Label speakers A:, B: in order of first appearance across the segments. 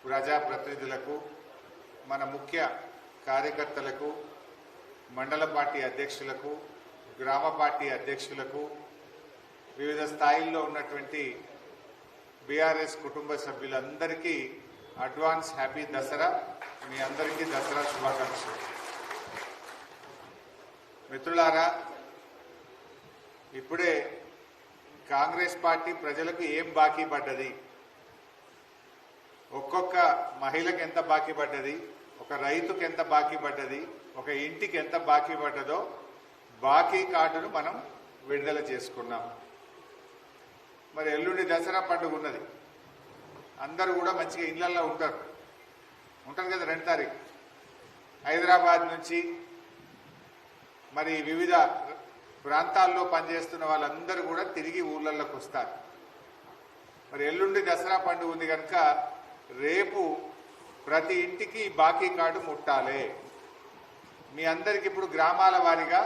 A: ప్రజాప్రతినిధులకు, మన ముఖ్య కార్యకర్తలకు, మండల పార్టీ అధ్యక్షులకు, గ్రామ పార్టీ అధ్యక్షులకు, వివిధ స్థాయిల్లో ఉన్నటువంటి బీఆర్ఎస్ కుటుంబ సభ్యులందరికీ అడ్వాన్స్ హ్యాపీ దసరా. మీ అందరికీ దసరా శుభాకాంక్షలు. మిత్రులారా, ఇప్పుడే కాంగ్రెస్ పార్టీ ప్రజలకు ఏం బాకీ పడ్డది, ఒక్కొక్క మహిళకు ఎంత బాకీ పడ్డది, ఒక రైతుకు ఎంత బాకీ పడ్డది, ఒక ఇంటికి ఎంత బాకీ పడ్డదో బాకీ కార్డును మనం విడుదల చేసుకున్నాం. మరి ఎల్లుండి దసరా పండుగ ఉన్నది. అందరూ కూడా మంచిగా ఇళ్లల్లో ఉంటారు కదా. 2 తారీఖు హైదరాబాద్ నుంచి మరి వివిధ ప్రాంతాల్లో పనిచేస్తున్న వాళ్ళందరూ కూడా తిరిగి ఊళ్ళల్లోకి వస్తారు. మరి ఎల్లుండి దసరా పండుగ ఉంది కనుక రేపు ప్రతి ఇంటికి బాకీ కార్డు ముట్టాలి. మీ అందరికి ఇప్పుడు గ్రామాల వారీగా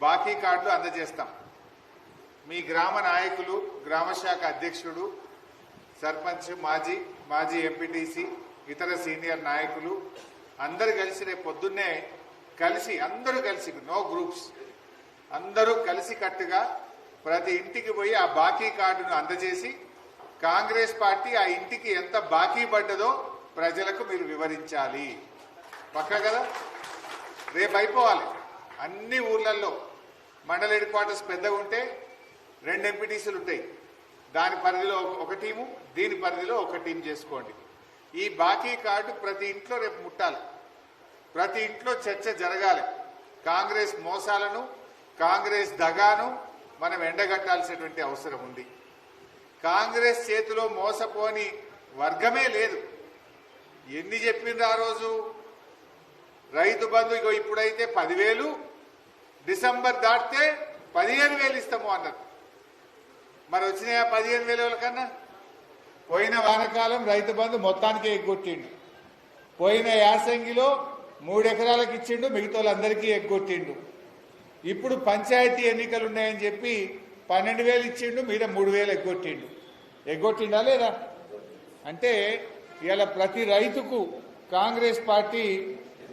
A: బాకీ కార్డులు అందజేస్తాం. మీ గ్రామ నాయకులు, గ్రామ శాఖ అధ్యక్షుడు, సర్పంచ్, మాజీ ఎంపీటీసీ, ఇతర సీనియర్ నాయకులు అందరూ కలిసి రేపు పొద్దున్నే అందరూ కలిసి నో గ్రూప్స్, అందరూ కలిసి కట్టుగా ప్రతి ఇంటికి పోయి ఆ బాకీ కార్డును అందజేసి కాంగ్రెస్ పార్టీ ఆ ఇంటికి ఎంత బాకీ పడ్డదో ప్రజలకు మీరు వివరించాలి. పక్కా కదా? రేపు అయిపోవాలి. అన్ని ఊర్లలో మండల హెడ్ క్వార్టర్స్ పెద్దగా ఉంటే 2 ఎంపీటీసీలు ఉంటాయి. దాని పరిధిలో ఒక టీము, దీని పరిధిలో ఒక టీం చేసుకోండి. ఈ బాకీ కార్డు ప్రతి ఇంట్లో రేపు ముట్టాలి. ప్రతి ఇంట్లో చర్చ జరగాలి. కాంగ్రెస్ మోసాలను, కాంగ్రెస్ దగాను మనం ఎండగట్టాల్సినటువంటి అవసరం ఉంది. కాంగ్రెస్ చేతిలో మోసపోని వర్గమే లేదు. ఎన్ని చెప్పిండ్రు ఆ రోజు? రైతు బంధు ఇప్పుడైతే 10,000, డిసెంబర్ దాటితే 15,000 ఇస్తాము అన్నారు. మరి వచ్చినాయా 15,000 కన్నా? పోయిన వానకాలం రైతు బంధు మొత్తానికి ఎగ్గొట్టిండు. పోయిన యాసంగిలో 3 ఎకరాలకు ఇచ్చిండు, మిగతా వాళ్ళందరికీ ఎగ్గొట్టిండు. ఇప్పుడు పంచాయతీ ఎన్నికలు ఉన్నాయని చెప్పి 12,000 ఇచ్చిండు, మీద 3,000 ఎగ్గొట్టిండా లేదా? అంటే ఇలా ప్రతి రైతుకు కాంగ్రెస్ పార్టీ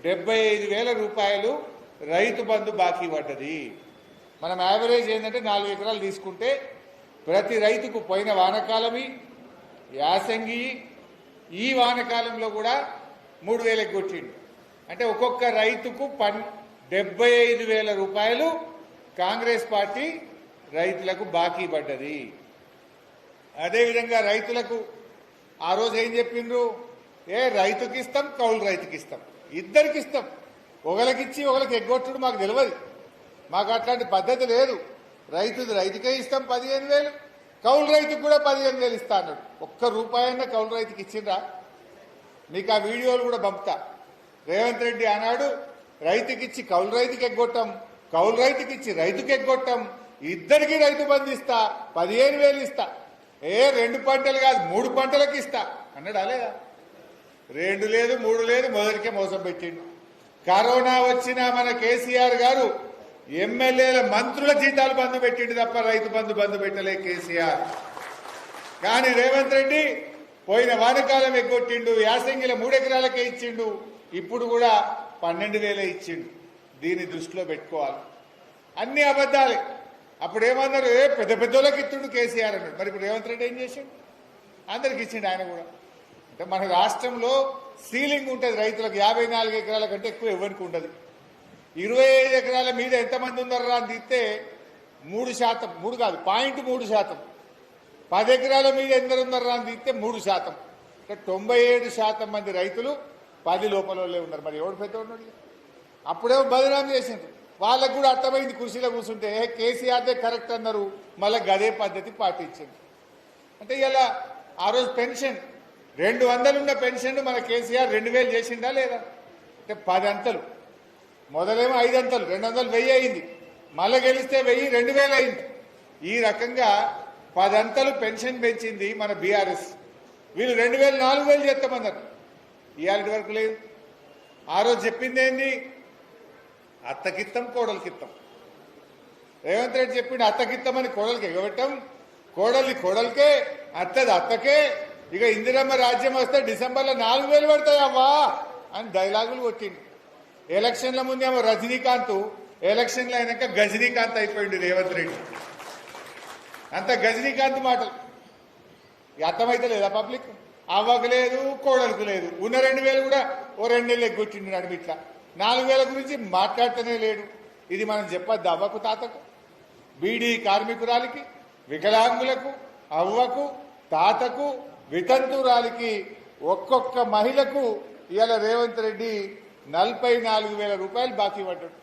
A: 75,000 రూపాయలు రైతు బంధు బాకీ పడ్డది. మనం యావరేజ్ ఏంటంటే 4 ఎకరాలు తీసుకుంటే ప్రతి రైతుకు పోయిన వానకాలమి, యాసంగి, ఈ వానకాలంలో కూడా 3,000 ఎగ్గొట్టిండు. అంటే ఒక్కొక్క రైతుకు 75,000 రూపాయలు కాంగ్రెస్ పార్టీ రైతులకు బాకీ పడ్డది. అదేవిధంగా రైతులకు ఆ రోజు ఏం చెప్పిండ్రు? రైతుకి ఇస్తాం, కౌలు రైతుకి ఇస్తాం, ఇద్దరికి ఇస్తాం. ఒకరికిచ్చి ఒకరికి ఎగ్గొట్టుడు మాకు తెలియదు. మాకు అట్లాంటి పద్ధతి లేదు. రైతుకే ఇస్తాం 15,000, కౌలు రైతుకు కూడా 15,000 ఇస్తా అన్నాడు. ఒక్క రూపాయన్న కౌలు రైతుకి ఇచ్చిండ్రా? మీకు ఆ వీడియోలు కూడా పంపుతా. రేవంత్ రెడ్డి అన్నాడు, రైతుకిచ్చి కౌలు రైతుకి ఎగ్గొట్టాం, కౌలు రైతుకిచ్చి రైతుకి ఎగ్గొట్టాం, ఇద్దరికి రైతు బంధు ఇస్తా, 15,000 ఇస్తా, 2 పంటలు కాదు 3 పంటలకు ఇస్తా అన్నాడు. లేదా? 2 లేదు 3 లేదు, మొదటికే మోసం పెట్టిండు. కరోనా వచ్చినా మన కేసీఆర్ గారు ఎమ్మెల్యేల, మంత్రుల జీతాలు బంధు పెట్టిండు తప్ప రైతు బంధు పెట్టలే కేసీఆర్. కానీ రేవంత్ రెడ్డి పోయిన వానకాలం ఎగ్గొట్టిండు, యాసంగిల 3 ఎకరాలకే ఇచ్చిండు, ఇప్పుడు కూడా 12,000 ఇచ్చిండు. దీన్ని దృష్టిలో పెట్టుకోవాలి. అన్ని అబద్ధాలే. అప్పుడు ఏమన్నారు? పెద్ద పెద్దోళ్ళకి ఇచ్చిండు కేసీఆర్ అన్నాడు. మరి ఇప్పుడు రేవంత్ రెడ్డి ఏం చేసిండు? అందరికి ఇచ్చిండు ఆయన కూడా. అంటే మన రాష్ట్రంలో సీలింగ్ ఉంటుంది రైతులకు. 54 ఎకరాల కంటే ఎక్కువ ఎవరికి ఉండదు. 25 ఎకరాల మీద ఎంతమంది ఉన్నారా అని తీస్తే 3%, 3 కాదు 0.3%. 10 ఎకరాల మీద ఎందరు ఉన్నారా అని తీస్తే 3%. అంటే 97% మంది రైతులు 10 లోపల ఉన్నారు. మరి ఎవడు పెద్ద ఉన్నాడు? అప్పుడేమో బదనాం చేసిండ్రు. వాళ్ళకు కూడా అర్థమైంది. కుర్చీలో కూర్చుంటే కేసీఆర్దే కరెక్ట్ అన్నారు, మళ్ళీ గదే పద్ధతి పాటించింది. అంటే ఇలా ఆ రోజు పెన్షన్ 200 ఉన్న పెన్షన్ మన కేసీఆర్ 2,000 చేసిందా లేదా? అంటే 10 అంతలు. మొదలేమో 5 అంతలు, 200, 1000 అయింది. మళ్ళీ గెలిస్తే 1000, 2,000 అయింది. ఈ రకంగా 10 అంతలు పెన్షన్ పెంచింది మన బీఆర్ఎస్. వీళ్ళు 2,000, 4,000 చేస్తామన్నారు. ఇవాళ వరకు లేదు. ఆ రోజు చెప్పింది ఏంది? అత్తకిత్తం, కోడలికిత్తం. రేవంత్ రెడ్డి చెప్పిండు అత్తకిత్తం అని కోడలికి ఎగబెట్టాం, కోడలికే, అత్తది అత్తకే, ఇక ఇందిరమ్మ రాజ్యం వస్తే డిసెంబర్లో 4,000 పడతాయవ్వా అని డైలాగులు కొట్టిండు. ఎలక్షన్ల ముందేమో రజనీకాంత్, ఎలక్షన్లు అయినాక గజనీకాంత్ అయిపోయింది రేవంత్ రెడ్డి. అంత గజనీకాంత్ మాటలు అర్థమైతే లేదా పబ్లిక్? అవ్వకు లేదు, కోడలకు లేదు. ఉన్న 2,000 కూడా ఓ 2 నెలలు ఎగ్గొట్టిండు నడుము. ఇట్లా 4,000 గురించి మాట్లాడుతూనే లేడు. ఇది మనం చెప్పద్దు అవ్వకు, తాతకు, బీడీ కార్మికురాలికి, వికలాంగులకు, అవ్వకు, తాతకు, వితంతురాలికి, ఒక్కొక్క మహిళకు ఇవాళ రేవంత్ రెడ్డి 44,000 రూపాయలు బాకీ పడ్డాడు.